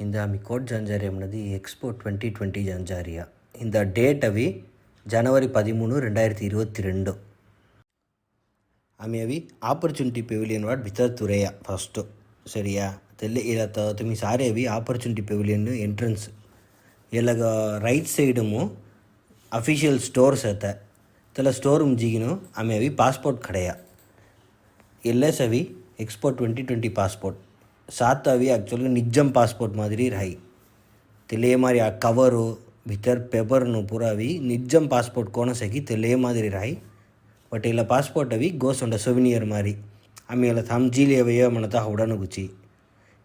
ಇಂದ ಆಮಿ ಕೋಟ್ ಜಂಜಾರಿ ಅನ್ನೋದು ಎಕ್ಸ್ಪೋ 2020 ಜಂಜಾರಿಯ இந்த டேட் அவி ஜனவரி 13 2022 आम्ही अवी ऑपॉर्च्युनिटी पेविलियन वाट भितर तुरेया फर्स्ट सरिया तेल्ले इला तुम्ही सारे अवी ऑपॉर्च्युनिटी पेविलियन एंट्रन्स इलाग राइट सैडमु अफिशियल स्टोर्स आता तेला स्टोर रूम जिगिनो आम्ही अवी पासपोर्ट खडेया एल्लेस अवी एक्सपो 2020 पासपोर्ट सात अवी एक्चुअली निजम पासपोर्ट मादिरी रही तेले मारी आ कवरू भीतर पेपरनु पूरा अवी निजम पासपोर्ट कोण सकी तेले मादिरी रही बट इला पासपोर्ट अवी गोस उंड सोविनियर मारी आम्ही इला थाम जीली अवय मनता होडानु गुची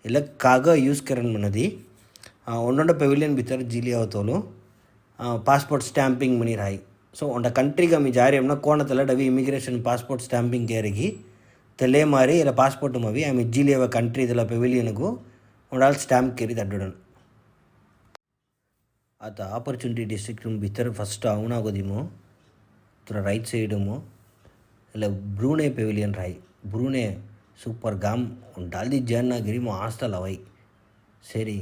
इला काग यूज करन मनदी ओंडोंड पेविलियन भीतर जीली आवतोलो पासपोर्ट स्टैंपिंग मनी रही सो उंड कंट्री का मी जारी हमना कोण तला डवी इमिग्रेशन पासपोर्ट स्टैंपिंग केरगी तेले मारी इला पासपोर्ट मवी आम्ही जीली अव कंट्री इला पेविलियन को उंडाल स्टैंप केरी तड्डुडन आता ऑपॉर्च्युनिटी डिस्ट्रिक्ट भीतर फस्ट आवनागोदिमो थोड़ा राइट सैडमो इला ब्रूने पेविलियन रही ब्रूने सूपर गाम डाली जैनागिरी मो आस्ता लवाई सरी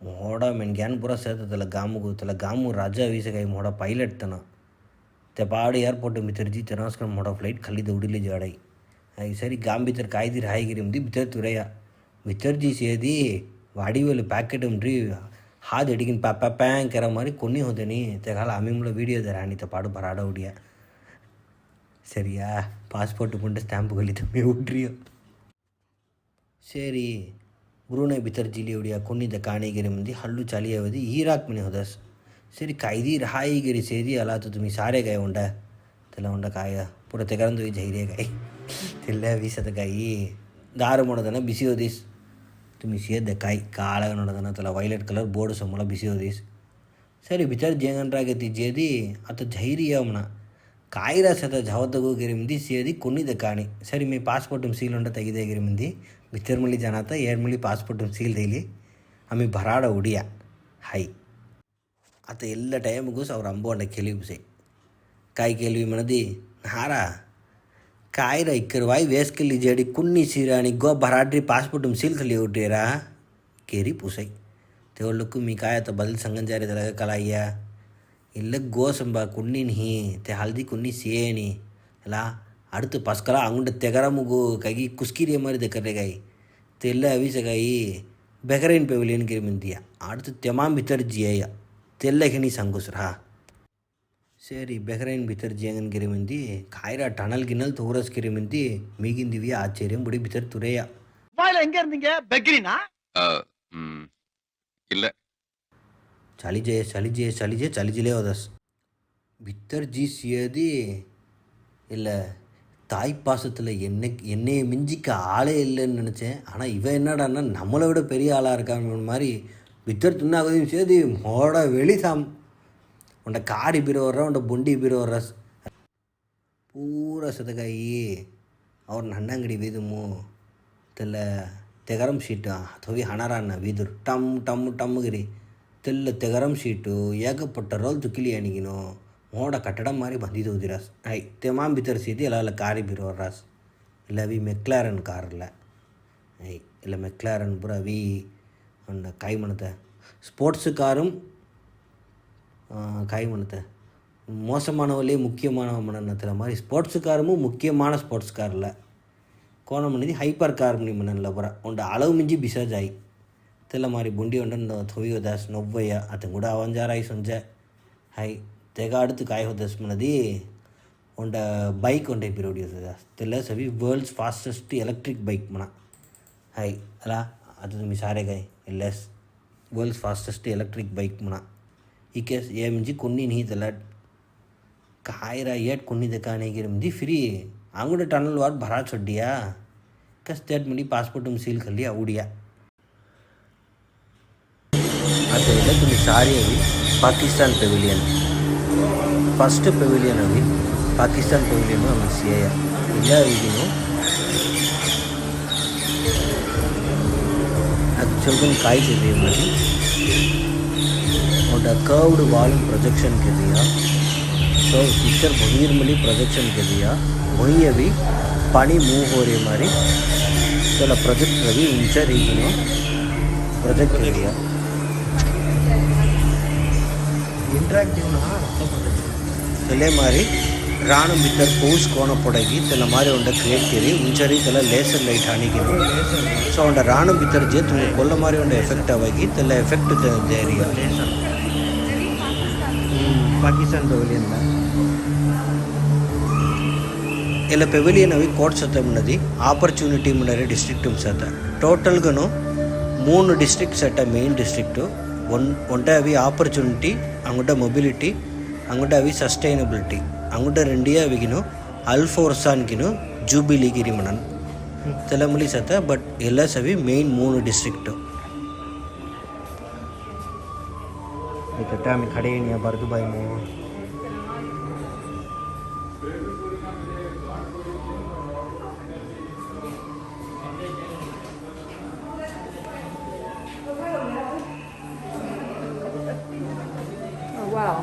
मोड़ा मेन ज्ञान पूरा सेता तला गामु राजा वीसे गई मोड़ा पायलट तना ते पाड़ी एयरपोर्ट भीतर जी तनास्कर मोड़ा फ्लाइट खाली दौड़ीली जाड़ाई आई सरी गाम भीतर कायदी रायगिरी भीतर तुरैया भीतर जी सेदी वाड़ी वेल पैकेट उम्री हाथ अड़गिन पैंग करा मारी कोनी होते नहीं तेगाल आम्ही मुला वीडियो दे रानी तो पाड़ू भराड़ा उड़िया सरिया पासपोर्ट पुंड स्टैंप गली तुम्हें उड्रियो सरी ब्रूने भीतर जिली उड़िया कोनी द काणीगिरी मंदी हल्लू चाली अवधि ईराक मनी होदस सरी कायदी रायगिरी सेदी अला तो तुम्हें सारे गए उंडा तेला उंडा काया पूरा तेगरंदु झैर्य गई तेल्ला वीसद गई दारू मोडदना बिसी होदिस तुम्ही सेद काई काळग नोडदना तला wallet colour board Samola BC होदिस सरी भीतर जेंगनरागे जेदी आता झैर्य म्हणा कायरा सत झावतगोगिरी मंदी सेदी कोन्निद काणी सरी मी पासपोर्ट सील उंड तेगिदेगिरी मंदी भीतर मळी जनाता एर्ड मळी पासपोर्ट सील देली आम्ही भराड उडिया हाई आता एल्ल टाइमगू अवर अंबोंड केलिवसे काय केल्वी मनदी नारा कायरा इक्कर वाई वेस्कली जेडी कुन्नी सीरानी गो भराड्री पासपोर्ट सील खली उठेरा केरी पूसई तेवल्लुक्कू मी काय आता बदल संगन जारी तलग कलाइया ಇಲ್ಲ ಗೋಸಂಬ ಕುಣ್ಣಿನ ಹೀ ತೆ ಹಲ್ದಿ ಕುಣ್ಣಿ ಸೇನಿ ಅಲ್ಲ அடுத்து பஸ்கலா அங்குண்ட தெகரமுகு ககி குஸ்கிரிய மாதிரி தெக்கறேகாய் தெல்ல அவிசகாய் பெஹரைன் பெவிலியன் கிரிமிந்தியா அடுத்து தெமாம் भीतर जिया तेल्लघिनी संगुसरा सरी बेहरैन भीतर जियंगन गिरिमिंदी कायरा टनल गिनल तोरस गिरिमिंदी मीगिंदिवी आश्चर्यम बुडी भीतर तुरेया வாயில எங்க இருந்தீங்க பெக்ரினா இல்ல சலிஜே ஓதஸ் भीतर जी सियदी இல்லை தாய் பாசத்தில் என்னையை மிஞ்சிக்க ஆளே இல்லைன்னு நினச்சேன் ஆனால் இவன் என்னடான்னா நம்மளை விட பெரிய ஆளாக இருக்காங்க மாதிரி भीतर துண்ணாகதையும் சேதி மோட வெளிசாம் உண்ட காடி பீர வர்ற உண்ட பொண்டி பீர வர்ற பூரா சதகாயி ಅವ್ರ ಹಣ್ಣಂಗಡಿ ವೀದುಮು ತೆಲ್ಲ ತೆಗರಂ ಶೀಟು ಅಥವಿ ಹಣರಾನ್ನ ವೀದುರು ಟಮ್ ಟಮ್ ಟಮ್ಗಿರಿ ತೆಲ್ಲ ತೆಗರಂ ಶೀಟು ಏಕಪಟ್ಟ ರೋಲ್ ತುಕಿಲಿ ಅಣಿಗಿನೋ ಮೋಡ ಕಟ್ಟಡ ಮಾರಿ ಬಂದಿದ್ದು ದಿರಾಸ್ ಐ ತೆಮಾಂ ಭೀತರ ಸೀದಿ ಎಲ್ಲ ಕಾರಿ ಬೀರೋ ರಾಸ್ ಇಲ್ಲ ಅವಿ ಮೆಕ್ಲಾರನ್ ಕಾರಲ್ಲ ಐ ಇಲ್ಲ ಮೆಕ್ಲಾರನ್ ಪುರ ಅವಿ ಒಂದು ಕಾಯಿ ಮಣತೆ ஸ்போர்ட்ஸு காரும் காய் மணத்தை மோசமானவளே முக்கியமான மனத்தில் மாதிரி ஸ்போர்ட்ஸு காரும் முக்கியமான ஸ்போர்ட்ஸ் கார் இல்லை கோணம் பண்ணி ஹைப்பர் கார் பண்ணி மண்ணில் போகிற உண்ட அளவு மிஞ்சி பிசாஜ் ஆகி తెల్ల మరి బుండి ఉండ ಥೊವಿ ಹೋದಾಸ್ ನೊವ್ವಯ್ಯ ಅತನ್ ಕೂಡ ಅವಂಜಾರಾಯಿ ಸೊಂಜೆ ಹೈ ತೆಗ ಅಡುತ್ತು ಕಾಯಿ ಹೋದಾಸ್ ಮನದಿ ಒಂಡ ಬೈಕ್ ಒಂಡೆ ಪಿರೋಡಿ ಹೋದಾಸ್ ತೆಲ್ಲ ಸವಿ ವರ್ಲ್ಡ್ಸ್ ಫಾಸ್ಟೆಸ್ಟ್ ಎಲೆಕ್ಟ್ರಿಕ್ ಬೈಕ್ ಮನ ಹೈ ಅಲ್ಲ ಅದು ತುಮಿ ಸಾರೆ ಗಾಯ್ ಎಲ್ಲೆಸ್ ವರ್ಲ್ಡ್ಸ್ ಫಾಸ್ಟೆಸ್ಟ್ ಎಲೆಕ್ಟ್ರಿಕ್ ಬೈಕ್ ಮನ ಈ ಕೇಸ್ ಏ ಮಿಂಜಿ కొన్ని ನೀ ತೆಲ್ಲ ಕಾಯಿರ ಏಟ್ ಕೊನ್ನಿದ ಕಾಣಿಗಿರಿ ಮಿಂದಿ ಫ್ರೀ ಅಂಗುಡ ಟನಲ್ ವಾಟ್ ಭರಾ ಚೊಡ್ಡಿಯಾ ಕಸ್ ತೇಟ್ ಮಿಂಡಿ ಪಾಸ್ಪೋರ್ಟ್ ಸೀಲ್ ಖಲ್ಲಿ ಉಡಿಯಾ आता तुम्ही सारी अभी पाकिस्तान पेविलियन फस्ट पेविलियन अभी पाकिस्तान पेविलियन आम्ही सिया ಇಲ್ಲ ಈಗಿನ एक्चुअली ಕಾಯ್ತಿದ್ವಿ ಮಲ್ಲಿ और कर्व्ड वॉल प्रोजेक्शन के दिया सो पिक्चर बहिर मिली प्रोजेक्शन के दिया वही अभी पानी मूव हो रही हमारी चलो प्रोजेक्ट अभी ऊंचा रही प्रोजेक्ट एरिया इंटरॅक्टिव्ह ना तेले मारी राणं भितर पौस कोण पडगी त्याला मारे उंडा क्रिएट केली उंचारी त्याला लेसर लाईट हानी केली सो उंडा राणं भितर जे तुम्ही कोल्ला मारी उंडा एफेक्ट आवागी त्याला एफेक्ट एरिया पाकिस्तान पवेलियन ఇలా పెవిలియన్ అవి కోట్ శాతం ఉన్నది ఆపర్చునిటీ ఉన్నది డిస్ట్రిక్ట్ శాత టోటల్గాను 3 డిస్ట్రిక్ట్స్ అట్ట మెయిన్ డిస్ట్రిక్ట్ ఉంటే అవి ఆపర్చునిటీ అంగుంట మొబిలిటీ అంగుంట అవి సస్టైనబిలిటీ అంగుంట రెండియా అవిగిను అల్ఫోర్సాన్కిను జూబిలీగిరి మనన్ తెలమలి శాత బట్ ఎల్ఎస్ అవి మెయిన్ 3 డిస్ట్రిక్ట్ इकट्ठा में खड़े नहीं है बर्दू भाई मो Wow.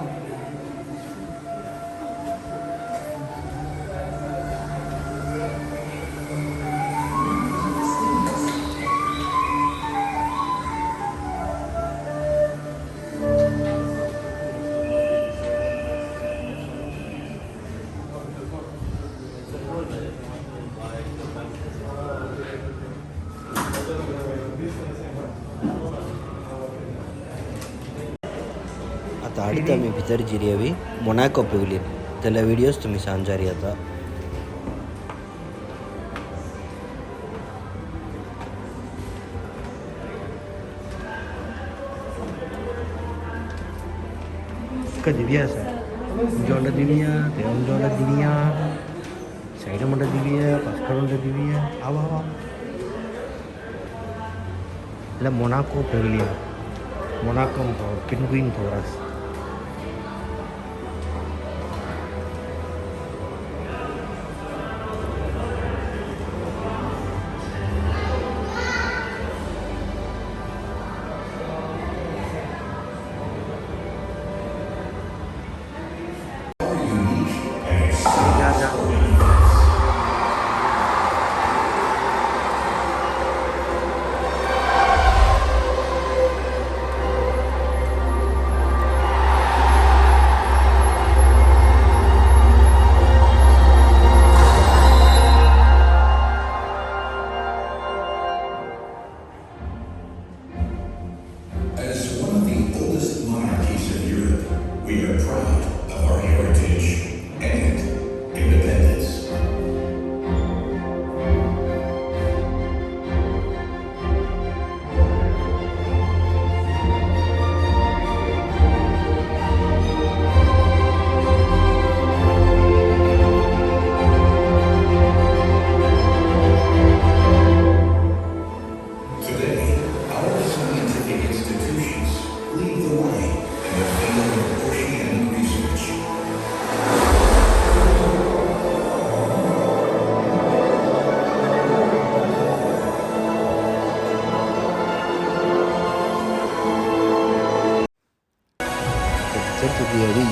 आता அடுத்து आम्ही भितर जिरी हवी मोनाको पेविलियन त्याला व्हिडिओज तुम्ही सांजारी आता इसका दिव्या है जोंडा दिव्या तेम जोंडा दिव्या साइड मोंडा दिव्या पास्कर मोंडा दिव्या आवा आवा la Monaco Pavilion Monaco Penguin Forest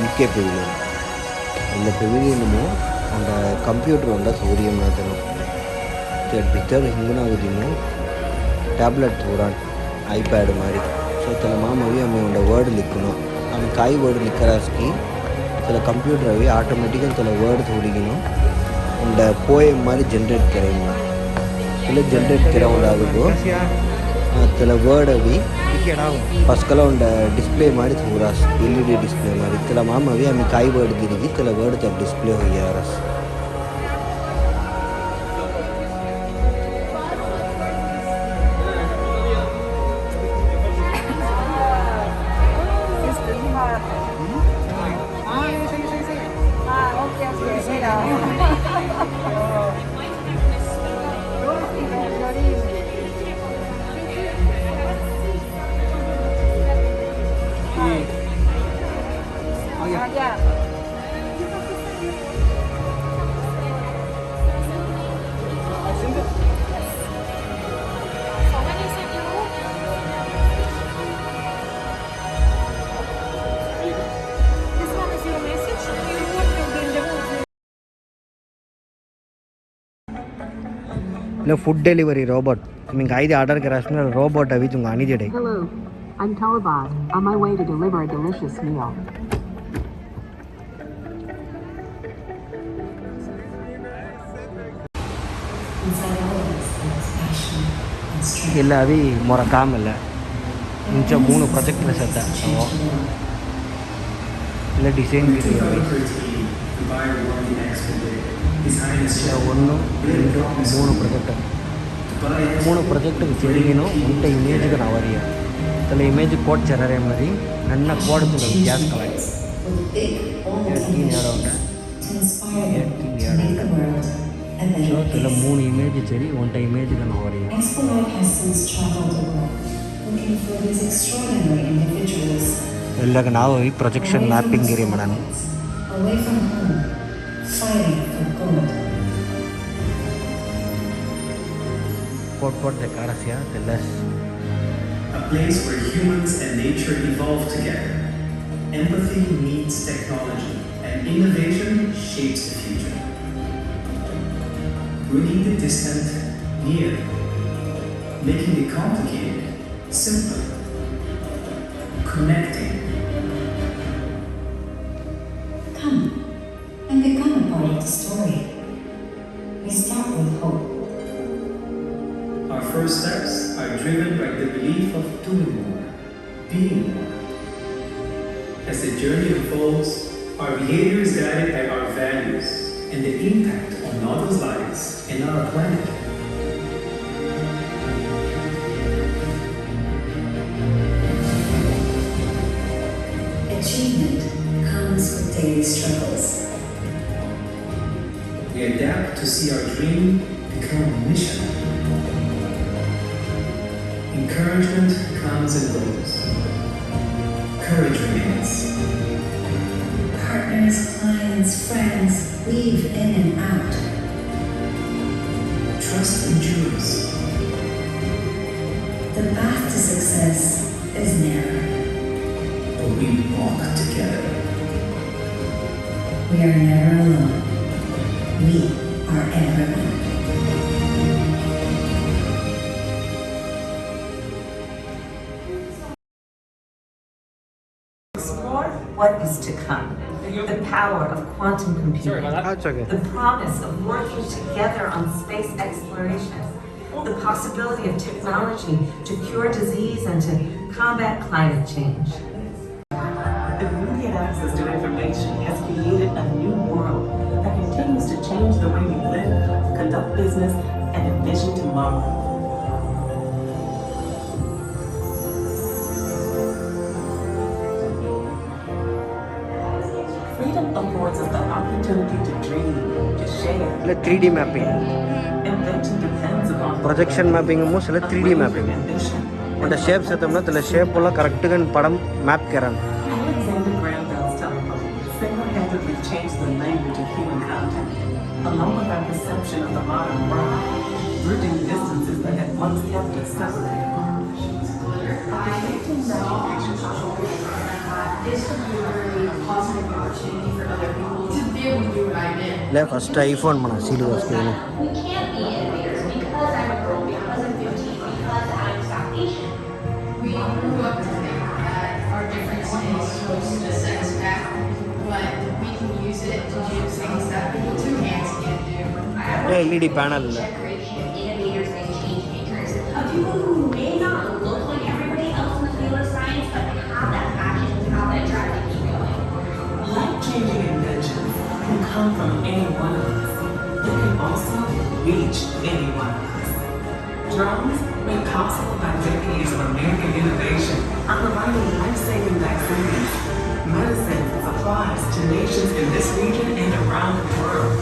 UK Pavilion இந்த பெவிலியனுமோ அந்த ಕಂಪ್ಯೂಟರ್ ಒಂದ ಸೌರಿಯಂ ನಾತನು ತೆಡ್ ಭಿತರ ಹಿಂಗುನಾಗುದಿಮು ಟ್ಯಾಬ್ಲೆಟ್ ತೋರಾನ್ ಐಪ್ಯಾಡ್ ಮಾರಿ ಸೊ ತಲ ಮಾಮವಿ ಅಮ್ಮೆ ಒಂದ ವರ್ಡ್ ಲಿಕ್ಕುನು ಆమె ಕಾಯಿ ವರ್ಡ್ ಲಿಕ್ಕರಾಸ್ಕಿ ತಲ ಕಂಪ್ಯೂಟರ್ ಅವಿ ಆಟೋಮೆಟಿಕಲ್ ತಲ ವರ್ಡ್ ತೋಡಿಗಿನು ಒಂದ ಪೋಯಮ್ ಮಾರಿ ಜನರೇಟ್ ಕರೆಯುನು ತಲ ಜನರೇಟ್ ಕರ ಒಂದಾಗುಗು ತಲ ವರ್ಡ್ ಅವಿ फस्कल डिस्प्ले मारी थोरास LED डिस्प्ले मारी तला माम अभी आम्ही काही वर्ड गिरी तला वर्ड तक डिस्प्ले हो गया रस એટલે ફૂડ ડિલિવરી રોબોટ तुम्ही काही ऑर्डर करा असणार रोबोट हवी तुम्ही आणि देते Hello, I'm Telebot, on my way to deliver a delicious meal. ಇಲ್ಲ ಅವಿ ಮೊರ ಕಾಮಲ್ಲ ಮುಂಚೆ 3 ಪ್ರಾಜೆಕ್ಟ್ನ ಸದ್ದ ಇಲ್ಲ ಡಿಸೈನ್ ಇದೆ 1 2 3 ಪ್ರಾಜೆಕ್ಟ್ చెరిగిను ఉంటే ఇమేజ్గా రావాలి తల ఇమేజ్ కోడ్ చెరరే మరి నన్న కోడ్ తుల గ్యాస్ కలెక్ట్ ಸೊ ತಲ 3 ಇಮೇಜ್ ಚೆರಿ ಒಂಟ ಇಮೇಜ್ಗೆ ನಾವರಿ ಎಲ್ಲಗ ನಾವು ಈ ಪ್ರೊಜೆಕ್ಷನ್ ಮ್ಯಾಪಿಂಗ್ ಗಿರಿ ಮಾಡೋಣ What the Karasya, the less. A place where humans and nature evolve together. Empathy meets technology, and innovation shapes the future. Bringing the distant near, making the complicated simple, connecting. Come and become a part of the story. We start with hope. Our first steps are driven by the belief of doing more, being more. As the journey unfolds, our behavior is guided by our values and the impact on others' lives and our planet. Achievement comes with daily struggles. We adapt to see our dream become a mission. Encouragement comes and goes. Courage remains. Partners, clients, friends weave in and out. Trust endures. The path to success is narrow. But we walk together. We are never alone. We are everyone. Explore what is to come. The power of quantum computing. That's okay. The promise of working together on space exploration. The possibility of technology to cure disease and to combat climate change. Immediate access to information has created a new world that continues to change the way we live, conduct business, and envision tomorrow. Freedom affords us the opportunity to dream, to share. ಇಲ್ಲ 3D mapping Invention depends upon projection mapping ಮೂಸಲ 3D mapping ambition. అంటే shapes అయితే తల shape వల్ల కరెక్ట్గా పడం map కెరాను Alexander Graham Bell's telephone single-handedly changed the language of human contact, along with our perception of the modern world, bridging distances that had once kept us separated. This would be a very positive opportunity for other people to be able to do what I did. లే first iPhone మన seal వస్తుంది We can't be innovators because I'm a girl, because I'm 15, because I'm South Asian. We grew up to think that our difference is supposed to set us back, but we can use it to do things that people two hands can't do. LED panel. Generation of innovators and change makers, of people who may not look like everybody else in the field of science, but have that passion and have that drive to keep going. Life-changing inventions can come from any one of us. They can also reach any one of us. Drones, made possible by decades of American innovation, are providing life-saving vaccines, medicine supplies to nations in this region and around the world,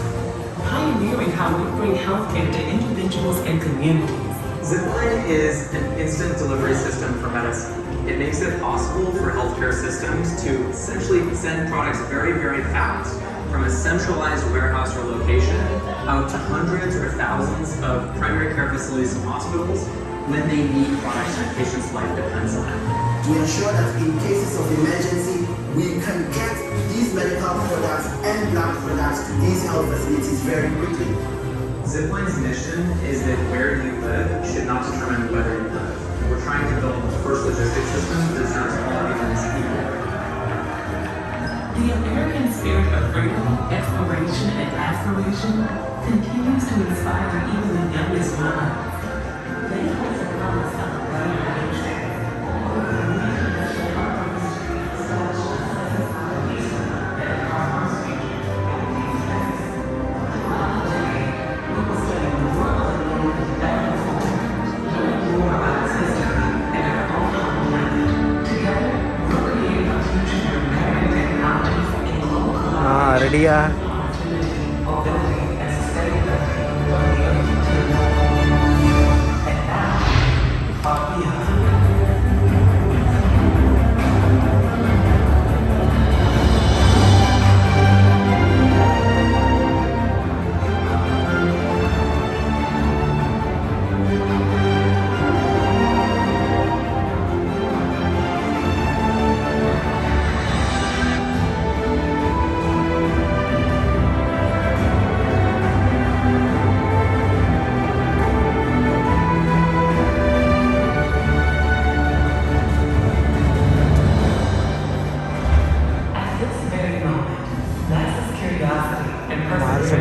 pioneering how we bring healthcare to individuals and communities. Zipline is an instant delivery system for medicine. It makes it possible for healthcare systems to essentially send products very, very fast from a centralized warehouse or location out to hundreds or thousands of primary care facilities and hospitals when they need products and a patient's life depends on it. To ensure that in cases of emergency, we can get these medical products and lab products to these health facilities very quickly. Zipline's mission is that where you live should not determine whether you live. We're trying to build the first logistics system that serves all humans equally. The American spirit of freedom, exploration, and aspiration continues to inspire even the youngest minds. They hold the promise of a brighter future. ரெடியா?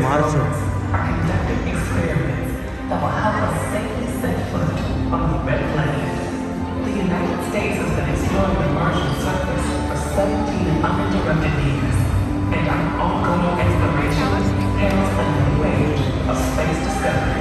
Mars. Are conducting experiments that will help us safely set foot on the red planet. The United States has been exploring the Martian surface for 17 uninterrupted years, and our ongoing exploration heralds a new age of space discovery.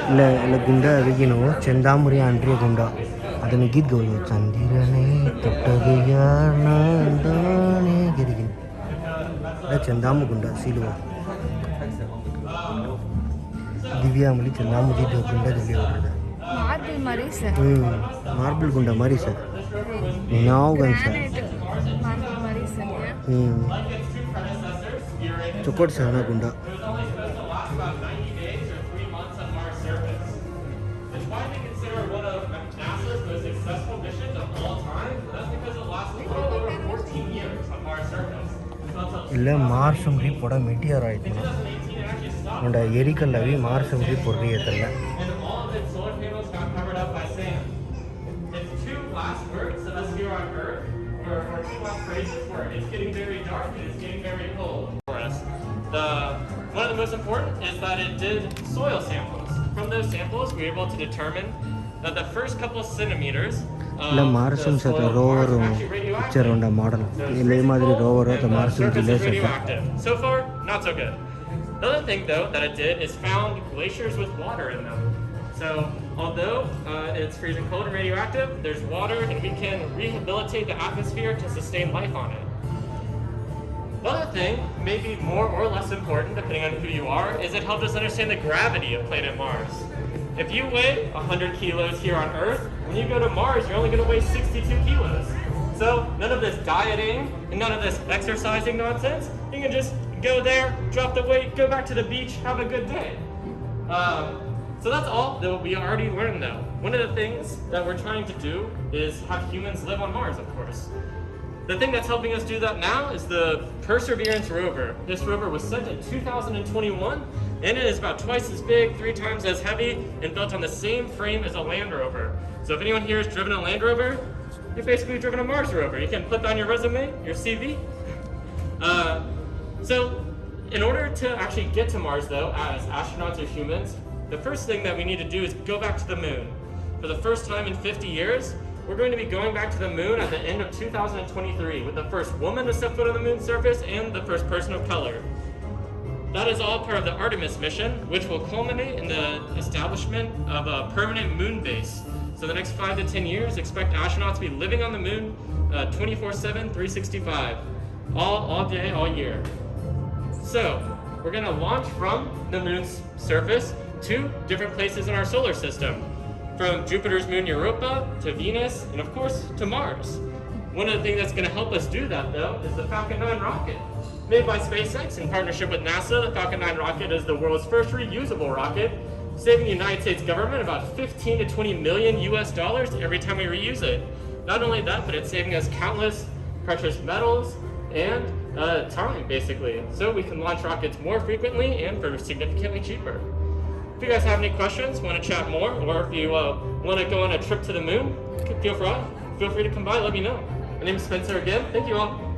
ಇಲ್ಲ ಗುಂಡ ಅರಿಗಿನೋ ಚಂದಾಮುರಿ ಆಂಡ್ರಿಯ ಗುಂಡ ಅದನ್ನು ಗೀತ್ ಗೌರವ ಚಂದಿರನೇ ತೊಟ್ಟಗೆಯ ನಂದಾನೆ ಗಿರಿಗಿನ ಇಲ್ಲ ಚಂದಾಮು ಗುಂಡ ಸಿಲುವ ದಿವ್ಯಾಮಲಿ ಚಂದಾಮುದಿ ಗುಂಡ ದಿವ್ಯ ಹೊರದ marble ಗುಂಡ ಮರಿ ಸರ್ ನಾವು ಗಂಜ ಸರ್ ಚೊಕ್ಕೋಟ್ ಸಹನ ಗುಂಡ ಇಲ್ಲ ಮಾರ್ಸ್ ಅಂಗಡಿ ಪೊಡ ಮೆಟಿಯರ್ ಆಯ್ತು ಉಂಡ ಎರಿಕಲ್ಲವಿ ಮಾರ್ಸ್ ಅಂಗಡಿ ಪೊರ್ರಿ ಐತಲ್ಲ One of the most important is that it did soil samples. From those samples, we were able to determine that the first couple of centimeters ಇಲ್ಲ ಮಾರ್ಸನ್ ಸತ ರೋವರು ಪಿಕ್ಚರ್ ಉಂಡ ಮಾಡಲ್ ಇಲ್ಲ ಈ ಮಾದರಿ ರೋವರು ಅಥವಾ ಮಾರ್ಸನ್ ಜಿಲ್ಲೆ ಸತ So far, not so good. The other thing, though, that it did is found glaciers with water in them. So, although it's freezing cold and radioactive, there's water and we can rehabilitate the atmosphere to sustain life on it. The other thing, maybe more or less important depending on who you are, is it helped us understand the gravity of planet Mars. If you weigh 100 kilos here on Earth, when you go to Mars, you're only going to weigh 62 kilos. So none of this dieting and none of this exercising nonsense. You can just go there, drop the weight, go back to the beach, have a good day. So that's all that we already learned though. One of the things that we're trying to do is have humans live on Mars, of course. The thing that's helping us do that now is the Perseverance rover. This rover was sent in 2021, and it is about twice as big, 3 times as heavy, and built on the same frame as a Land Rover. So if anyone here has driven a Land Rover, you've basically driven a Mars rover. You can put that on your resume, your CV. So in order to actually get to Mars though, as astronauts or humans, the first thing that we need to do is go back to the moon. For the first time in 50 years, we're going to be going back to the moon at the end of 2023 with the first woman to step foot on the moon's surface and the first person of color. That is all part of the Artemis mission, which will culminate in the establishment of a permanent moon base. So the next 5 to 10 years, expect astronauts to be living on the moon 24/7, 365, all day, all year. So we're going to launch from the moon's surface to different places in our solar system, from Jupiter's moon Europa to Venus, and of course to Mars. One of the things that's going to help us do that though is the Falcon 9 rocket. Made by SpaceX in partnership with NASA, the Falcon 9 rocket is the world's first reusable rocket, saving the United States government about 15 to 20 million US dollars every time we reuse it. Not only that, but it's saving us countless precious metals and time, basically. So we can launch rockets more frequently and for significantly cheaper. If you guys have any questions, want to chat more, or if you want to go on a trip to the moon, feel free to come by, let me know. My name is Spencer again. Thank you all.